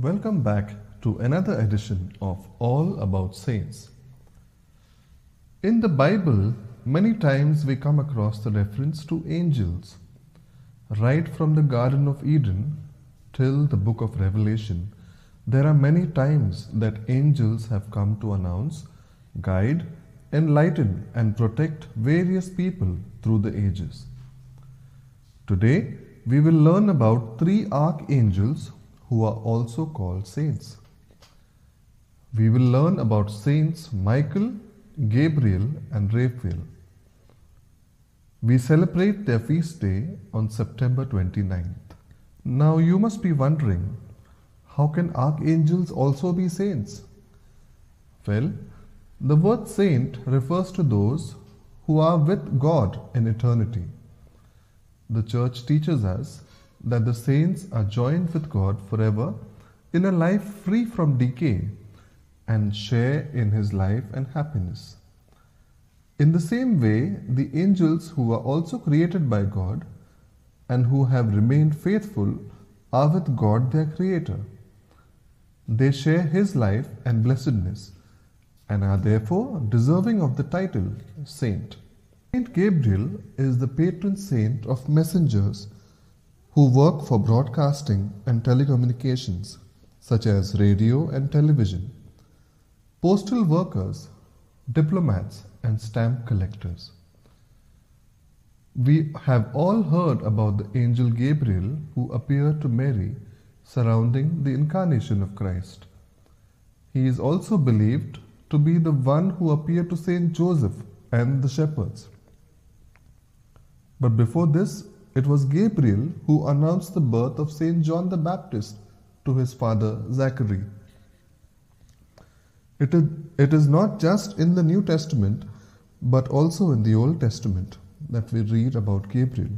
Welcome back to another edition of All About Saints. In the Bible, many times we come across the reference to angels. Right from the Garden of Eden till the book of Revelation, there are many times that angels have come to announce, guide, enlighten, and protect various people through the ages. Today, we will learn about three archangels who are also called saints. We will learn about Saints Michael, Gabriel, and Raphael. We celebrate their feast day on September 29th. Now you must be wondering, how can archangels also be saints? Well, the word saint refers to those who are with God in eternity. The Church teaches us that the saints are joined with God forever in a life free from decay and share in His life and happiness. In the same way, the angels who are also created by God and who have remained faithful are with God their Creator. They share His life and blessedness and are therefore deserving of the title Saint. Saint Gabriel is the patron saint of messengers who work for broadcasting and telecommunications, such as radio and television, postal workers, diplomats, and stamp collectors. We have all heard about the angel Gabriel who appeared to Mary surrounding the incarnation of Christ. He is also believed to be the one who appeared to Saint Joseph and the shepherds. But before this, it was Gabriel who announced the birth of Saint John the Baptist to his father Zachary. It is not just in the New Testament, but also in the Old Testament that we read about Gabriel.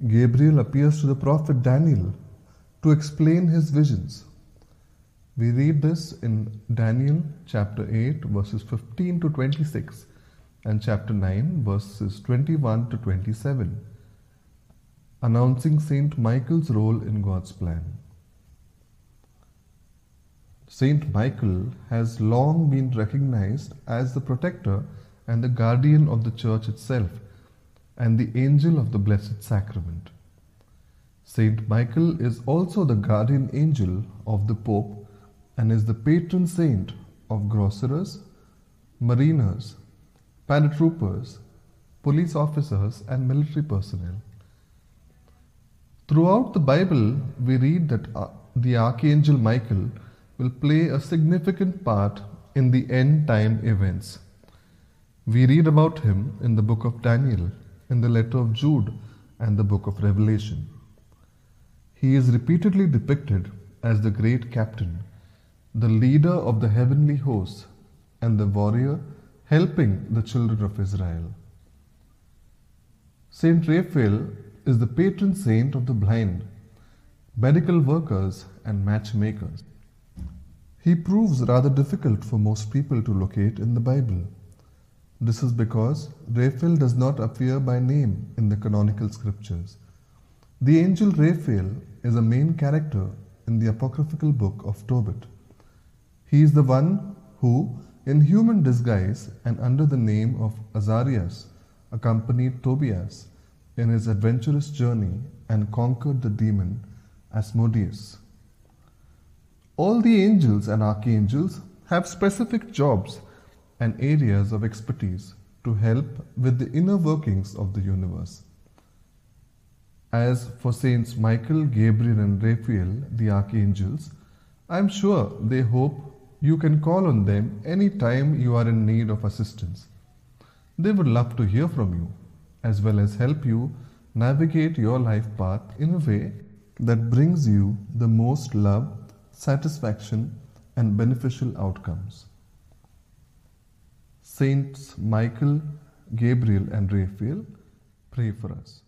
Gabriel appears to the prophet Daniel to explain his visions. We read this in Daniel chapter 8 verses 15 to 26 and chapter 9 verses 21 to 27, announcing Saint Michael's role in God's plan. Saint Michael has long been recognized as the protector and the guardian of the Church itself and the angel of the Blessed Sacrament. Saint Michael is also the guardian angel of the Pope and is the patron saint of grocers, mariners, paratroopers, police officers, and military personnel. Throughout the Bible, we read that the Archangel Michael will play a significant part in the end time events. We read about him in the book of Daniel, in the letter of Jude, and the book of Revelation. He is repeatedly depicted as the great captain, the leader of the heavenly hosts, and the warrior helping the children of Israel. Saint Raphael is the patron saint of the blind, medical workers, and matchmakers. He proves rather difficult for most people to locate in the Bible. This is because Raphael does not appear by name in the canonical scriptures. The angel Raphael is a main character in the apocryphal book of Tobit. He is the one who, in human disguise and under the name of Azarias, accompanied Tobias in his adventurous journey and conquered the demon Asmodeus. All the angels and archangels have specific jobs and areas of expertise to help with the inner workings of the universe. As for Saints Michael, Gabriel, and Raphael, the archangels, I am sure they hope you can call on them any time you are in need of assistance. They would love to hear from you, as well as help you navigate your life path in a way that brings you the most love, satisfaction, and beneficial outcomes. Saints Michael, Gabriel, and Raphael, pray for us.